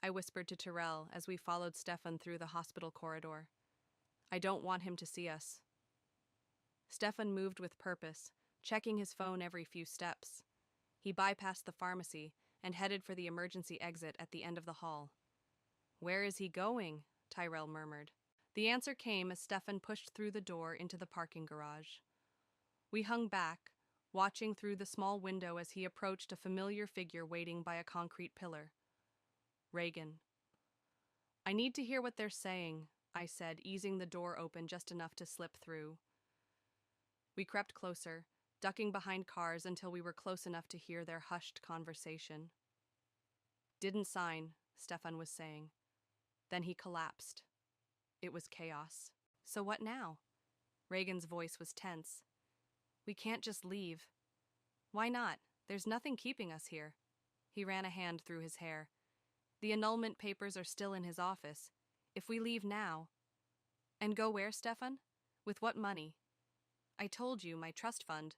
I whispered to Terrell as we followed Stefan through the hospital corridor. I don't want him to see us. Stefan moved with purpose, checking his phone every few steps. He bypassed the pharmacy and headed for the emergency exit at the end of the hall. Where is he going? Tyrell murmured. The answer came as Stefan pushed through the door into the parking garage. We hung back, watching through the small window as he approached a familiar figure waiting by a concrete pillar. Reagan. I need to hear what they're saying, I said, easing the door open just enough to slip through. We crept closer, ducking behind cars until we were close enough to hear their hushed conversation. Didn't sign, Stefan was saying. Then he collapsed. It was chaos. So what now? Reagan's voice was tense. We can't just leave. Why not? There's nothing keeping us here. He ran a hand through his hair. The annulment papers are still in his office. If we leave now... And go where, Stefan? With what money? I told you, my trust fund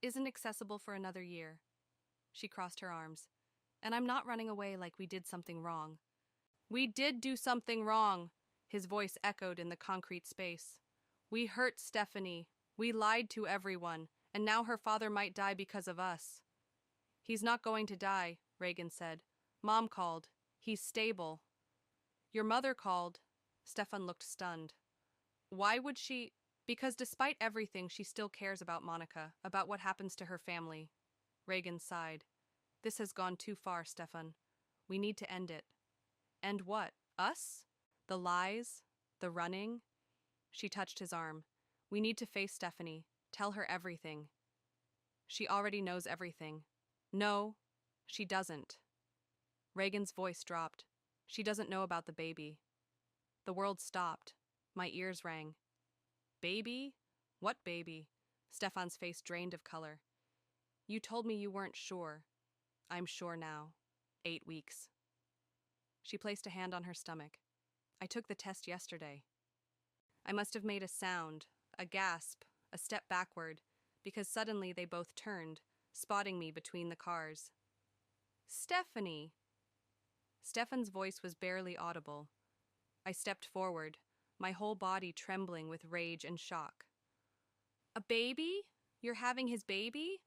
isn't accessible for another year. She crossed her arms. And I'm not running away like we did something wrong. We did do something wrong, his voice echoed in the concrete space. We hurt Stephanie. We lied to everyone, and now her father might die because of us. He's not going to die, Reagan said. Mom called. He's stable. Your mother called. Stefan looked stunned. Why would she? Because despite everything, she still cares about Monica, about what happens to her family. Reagan sighed. This has gone too far, Stefan. We need to end it. End what? Us? The lies? The running? She touched his arm. We need to face Stephanie. Tell her everything. She already knows everything. No, she doesn't. Reagan's voice dropped. She doesn't know about the baby. The world stopped. My ears rang. Baby? What baby? Stefan's face drained of color. You told me you weren't sure. I'm sure now. 8 weeks. She placed a hand on her stomach. I took the test yesterday. I must have made a sound, a gasp, a step backward, because suddenly they both turned, spotting me between the cars. Stephanie! Stefan's voice was barely audible. I stepped forward, my whole body trembling with rage and shock. A baby? You're having his baby?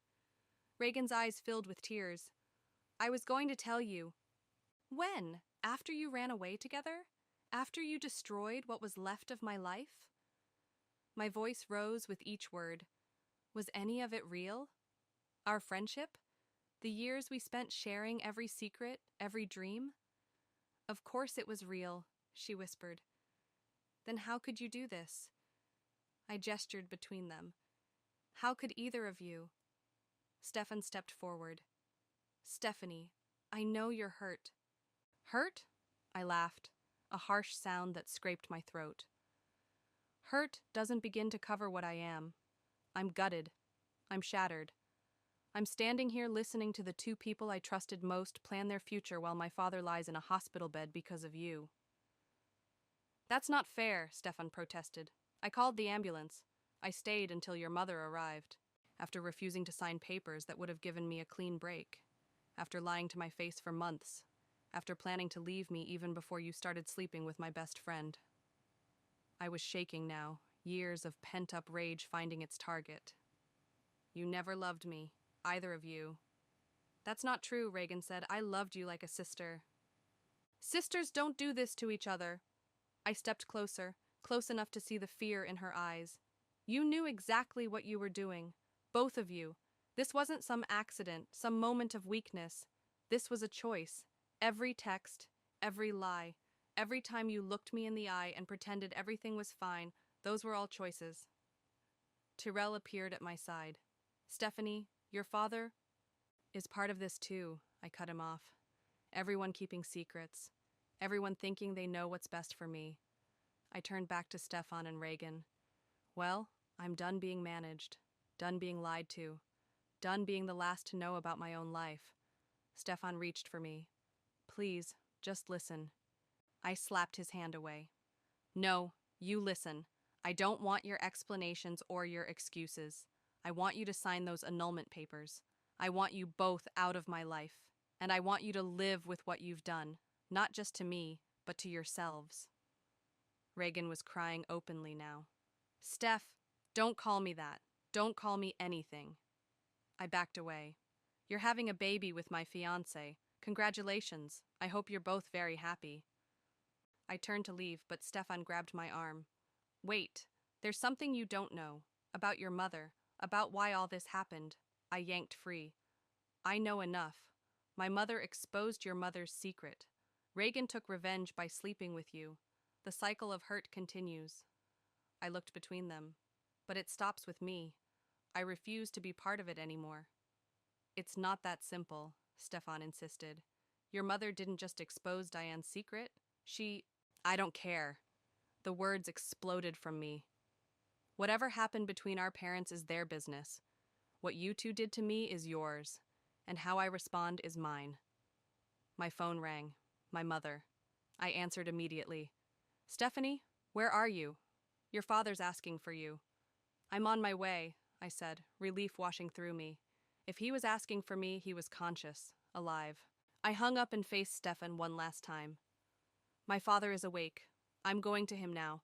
Reagan's eyes filled with tears. I was going to tell you. When? After you ran away together? After you destroyed what was left of my life? My voice rose with each word. Was any of it real? Our friendship? The years we spent sharing every secret, every dream? Of course it was real, she whispered. Then how could you do this? I gestured between them. How could either of you? Stefan stepped forward. Stephanie, I know you're hurt. Hurt? I laughed, a harsh sound that scraped my throat. Hurt doesn't begin to cover what I am. I'm gutted. I'm shattered. I'm standing here listening to the two people I trusted most plan their future while my father lies in a hospital bed because of you. That's not fair, Stefan protested. I called the ambulance. I stayed until your mother arrived, after refusing to sign papers that would have given me a clean break, after lying to my face for months, after planning to leave me even before you started sleeping with my best friend. I was shaking now, years of pent-up rage finding its target. You never loved me, either of you. That's not true, Reagan said. I loved you like a sister. Sisters don't do this to each other. I stepped closer, close enough to see the fear in her eyes. You knew exactly what you were doing. Both of you. This wasn't some accident, some moment of weakness. This was a choice. Every text, every lie, every time you looked me in the eye and pretended everything was fine, those were all choices. Tyrell appeared at my side. Stephanie, your father is part of this too, I cut him off. Everyone keeping secrets. Everyone thinking they know what's best for me. I turned back to Stefan and Reagan. Well, I'm done being managed. Done being lied to. Done being the last to know about my own life. Stefan reached for me. Please, just listen. I slapped his hand away. No, you listen. I don't want your explanations or your excuses. I want you to sign those annulment papers. I want you both out of my life. And I want you to live with what you've done, not just to me, but to yourselves. Reagan was crying openly now. Steph, don't call me that. Don't call me anything. I backed away. You're having a baby with my fiancé. Congratulations. I hope you're both very happy. I turned to leave, but Stefan grabbed my arm. Wait, there's something you don't know. About your mother. About why all this happened. I yanked free. I know enough. My mother exposed your mother's secret. Reagan took revenge by sleeping with you. The cycle of hurt continues. I looked between them. But it stops with me. I refuse to be part of it anymore. It's not that simple, Stefan insisted. Your mother didn't just expose Diane's secret. I don't care. The words exploded from me. Whatever happened between our parents is their business. What you two did to me is yours. And how I respond is mine. My phone rang. My mother. I answered immediately. Stephanie, where are you? Your father's asking for you. I'm on my way, I said, relief washing through me. If he was asking for me, he was conscious, alive. I hung up and faced Stefan one last time. My father is awake. I'm going to him now.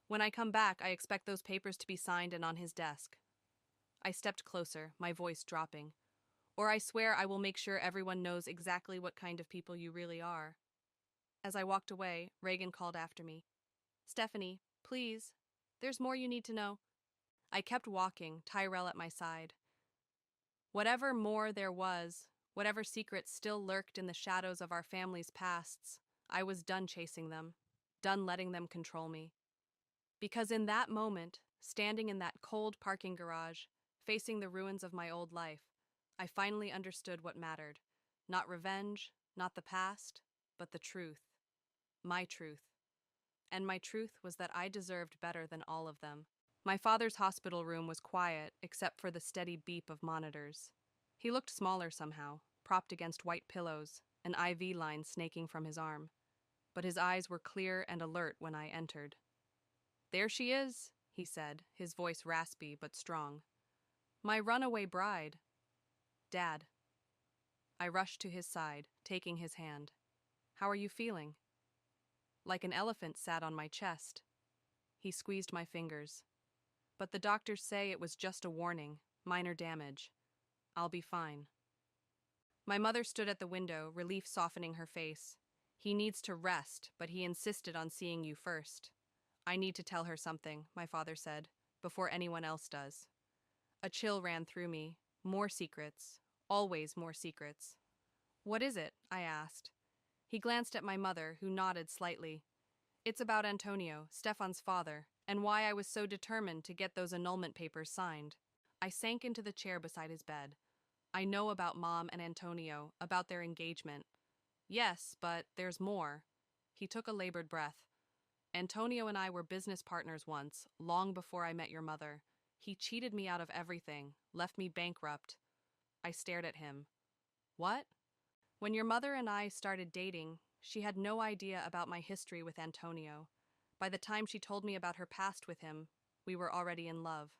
When I come back, I expect those papers to be signed and on his desk. I stepped closer, my voice dropping. Or I swear I will make sure everyone knows exactly what kind of people you really are. As I walked away, Reagan called after me. Stephanie, please. There's more you need to know. I kept walking, Tyrell at my side. Whatever more there was, whatever secrets still lurked in the shadows of our family's pasts, I was done chasing them, done letting them control me. Because in that moment, standing in that cold parking garage, facing the ruins of my old life, I finally understood what mattered. Not revenge, not the past, but the truth. My truth. And my truth was that I deserved better than all of them. My father's hospital room was quiet, except for the steady beep of monitors. He looked smaller somehow, propped against white pillows, an IV line snaking from his arm. But his eyes were clear and alert when I entered. There she is, he said, his voice raspy but strong. My runaway bride. Dad. I rushed to his side, taking his hand. How are you feeling? Like an elephant sat on my chest. He squeezed my fingers. But the doctors say it was just a warning, minor damage. I'll be fine. My mother stood at the window, relief softening her face. He needs to rest, but he insisted on seeing you first. I need to tell her something, my father said, before anyone else does. A chill ran through me. More secrets. Always more secrets. What is it? I asked. He glanced at my mother, who nodded slightly. It's about Antonio, Stefan's father, and why I was so determined to get those annulment papers signed. I sank into the chair beside his bed. I know about Mom and Antonio, about their engagement. Yes, but there's more. He took a labored breath. Antonio and I were business partners once, long before I met your mother. He cheated me out of everything, left me bankrupt. I stared at him. What? When your mother and I started dating, she had no idea about my history with Antonio. By the time she told me about her past with him, we were already in love.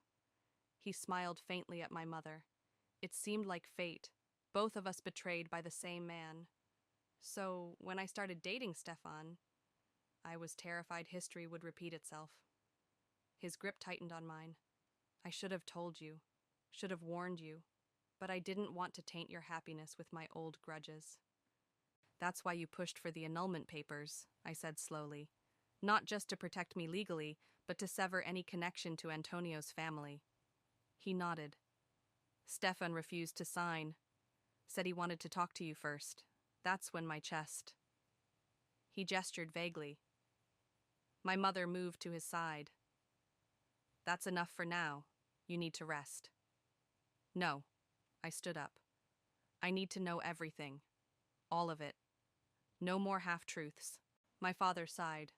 He smiled faintly at my mother. It seemed like fate, both of us betrayed by the same man. So, when I started dating Stefan, I was terrified history would repeat itself. His grip tightened on mine. I should have told you, should have warned you. but I didn't want to taint your happiness with my old grudges. That's why you pushed for the annulment papers, I said slowly. Not just to protect me legally, but to sever any connection to Antonio's family. He nodded. Stefan refused to sign. Said he wanted to talk to you first. That's when my chest. He gestured vaguely. My mother moved to his side. That's enough for now. You need to rest. No. I stood up. I need to know everything. All of it. No more half-truths. My father sighed.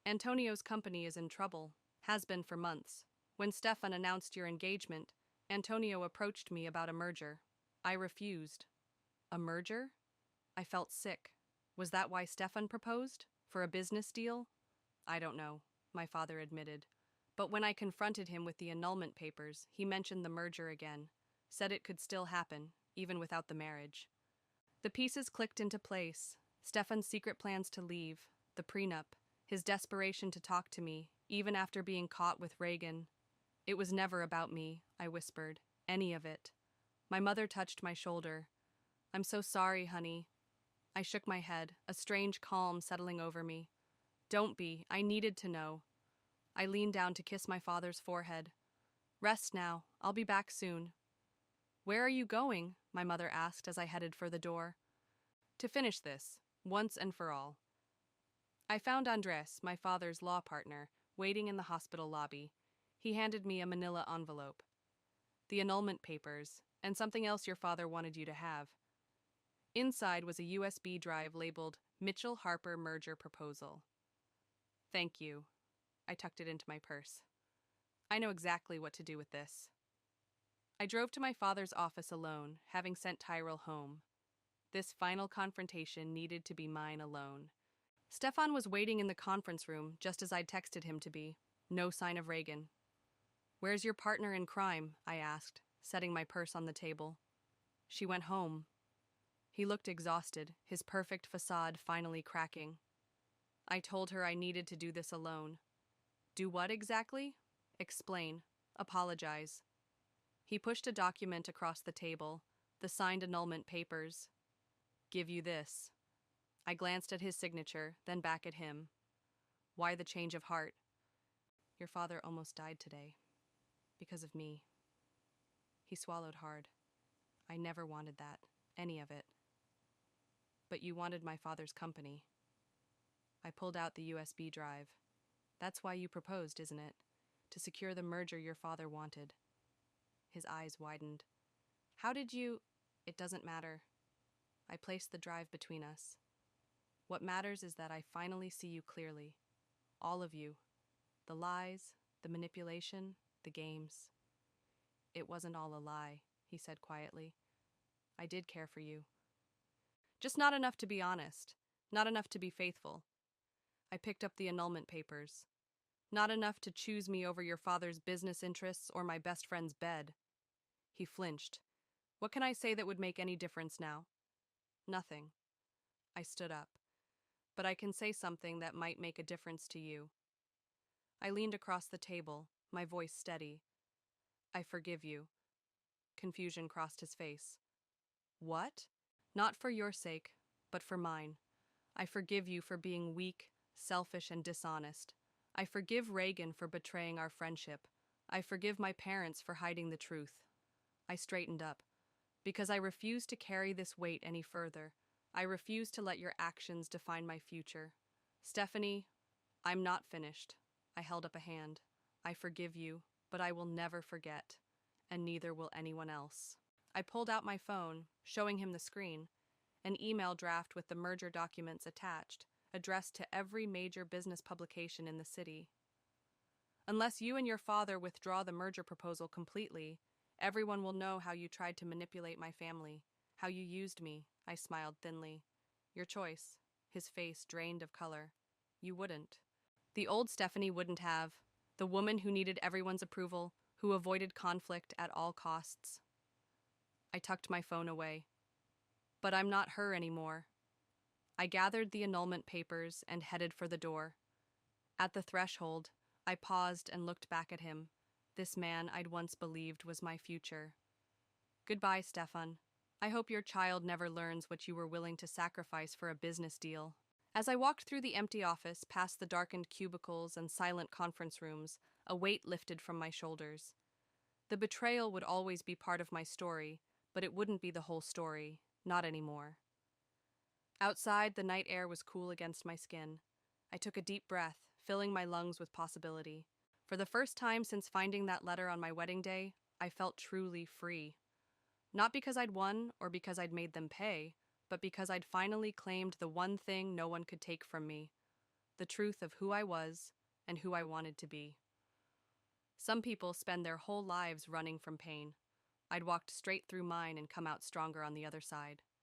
Antonio's company is in trouble. Has been for months. When Stefan announced your engagement, Antonio approached me about a merger. I refused. A merger? I felt sick. Was that why Stefan proposed? For a business deal? I don't know, my father admitted. But when I confronted him with the annulment papers, he mentioned the merger again. Said it could still happen, even without the marriage. The pieces clicked into place. Stefan's secret plans to leave, the prenup, his desperation to talk to me, even after being caught with Reagan. It was never about me, I whispered. Any of it. My mother touched my shoulder. I'm so sorry, honey. I shook my head, a strange calm settling over me. Don't be, I needed to know. I leaned down to kiss my father's forehead. Rest now, I'll be back soon. Where are you going? My mother asked as I headed for the door. To finish this, once and for all. I found Andres, my father's law partner, waiting in the hospital lobby. He handed me a manila envelope. The annulment papers, and something else your father wanted you to have. Inside was a USB drive labeled Mitchell-Harper Merger Proposal. Thank you. I tucked it into my purse. I know exactly what to do with this. I drove to my father's office alone, having sent Tyrell home. This final confrontation needed to be mine alone. Stefan was waiting in the conference room, just as I'd texted him to be. No sign of Reagan. Where's your partner in crime? I asked, setting my purse on the table. She went home. He looked exhausted, his perfect facade finally cracking. I told her I needed to do this alone. Do what exactly? Explain. Apologize. He pushed a document across the table, the signed annulment papers. Give you this. I glanced at his signature, then back at him. Why the change of heart? Your father almost died today. Because of me. He swallowed hard. I never wanted that, any of it. But you wanted my father's company. I pulled out the USB drive. That's why you proposed, isn't it? To secure the merger your father wanted. His eyes widened. How did you... It doesn't matter. I placed the drive between us. What matters is that I finally see you clearly. All of you. The lies, the manipulation, the games. It wasn't all a lie, he said quietly. I did care for you. Just not enough to be honest. Not enough to be faithful. I picked up the annulment papers. Not enough to choose me over your father's business interests or my best friend's bed. He flinched. What can I say that would make any difference now? Nothing. I stood up. But I can say something that might make a difference to you. I leaned across the table, my voice steady. I forgive you. Confusion crossed his face. What? Not for your sake, but for mine. I forgive you for being weak, selfish, and dishonest. I forgive Reagan for betraying our friendship. I forgive my parents for hiding the truth. I straightened up. Because I refuse to carry this weight any further. I refuse to let your actions define my future. Stephanie, I'm not finished. I held up a hand. I forgive you, but I will never forget. And neither will anyone else. I pulled out my phone, showing him the screen. An email draft with the merger documents attached, addressed to every major business publication in the city. Unless you and your father withdraw the merger proposal completely, everyone will know how you tried to manipulate my family, how you used me. I smiled thinly. Your choice. His face drained of color. You wouldn't. The old Stephanie wouldn't have. The woman who needed everyone's approval, who avoided conflict at all costs. I tucked my phone away. But I'm not her anymore. I gathered the annulment papers and headed for the door. At the threshold, I paused and looked back at him. This man I'd once believed was my future. Goodbye, Stefan. I hope your child never learns what you were willing to sacrifice for a business deal. As I walked through the empty office, past the darkened cubicles and silent conference rooms, a weight lifted from my shoulders. The betrayal would always be part of my story, but it wouldn't be the whole story, not anymore. Outside, the night air was cool against my skin. I took a deep breath, filling my lungs with possibility. For the first time since finding that letter on my wedding day, I felt truly free. Not because I'd won or because I'd made them pay, but because I'd finally claimed the one thing no one could take from me, the truth of who I was and who I wanted to be. Some people spend their whole lives running from pain. I'd walked straight through mine and come out stronger on the other side.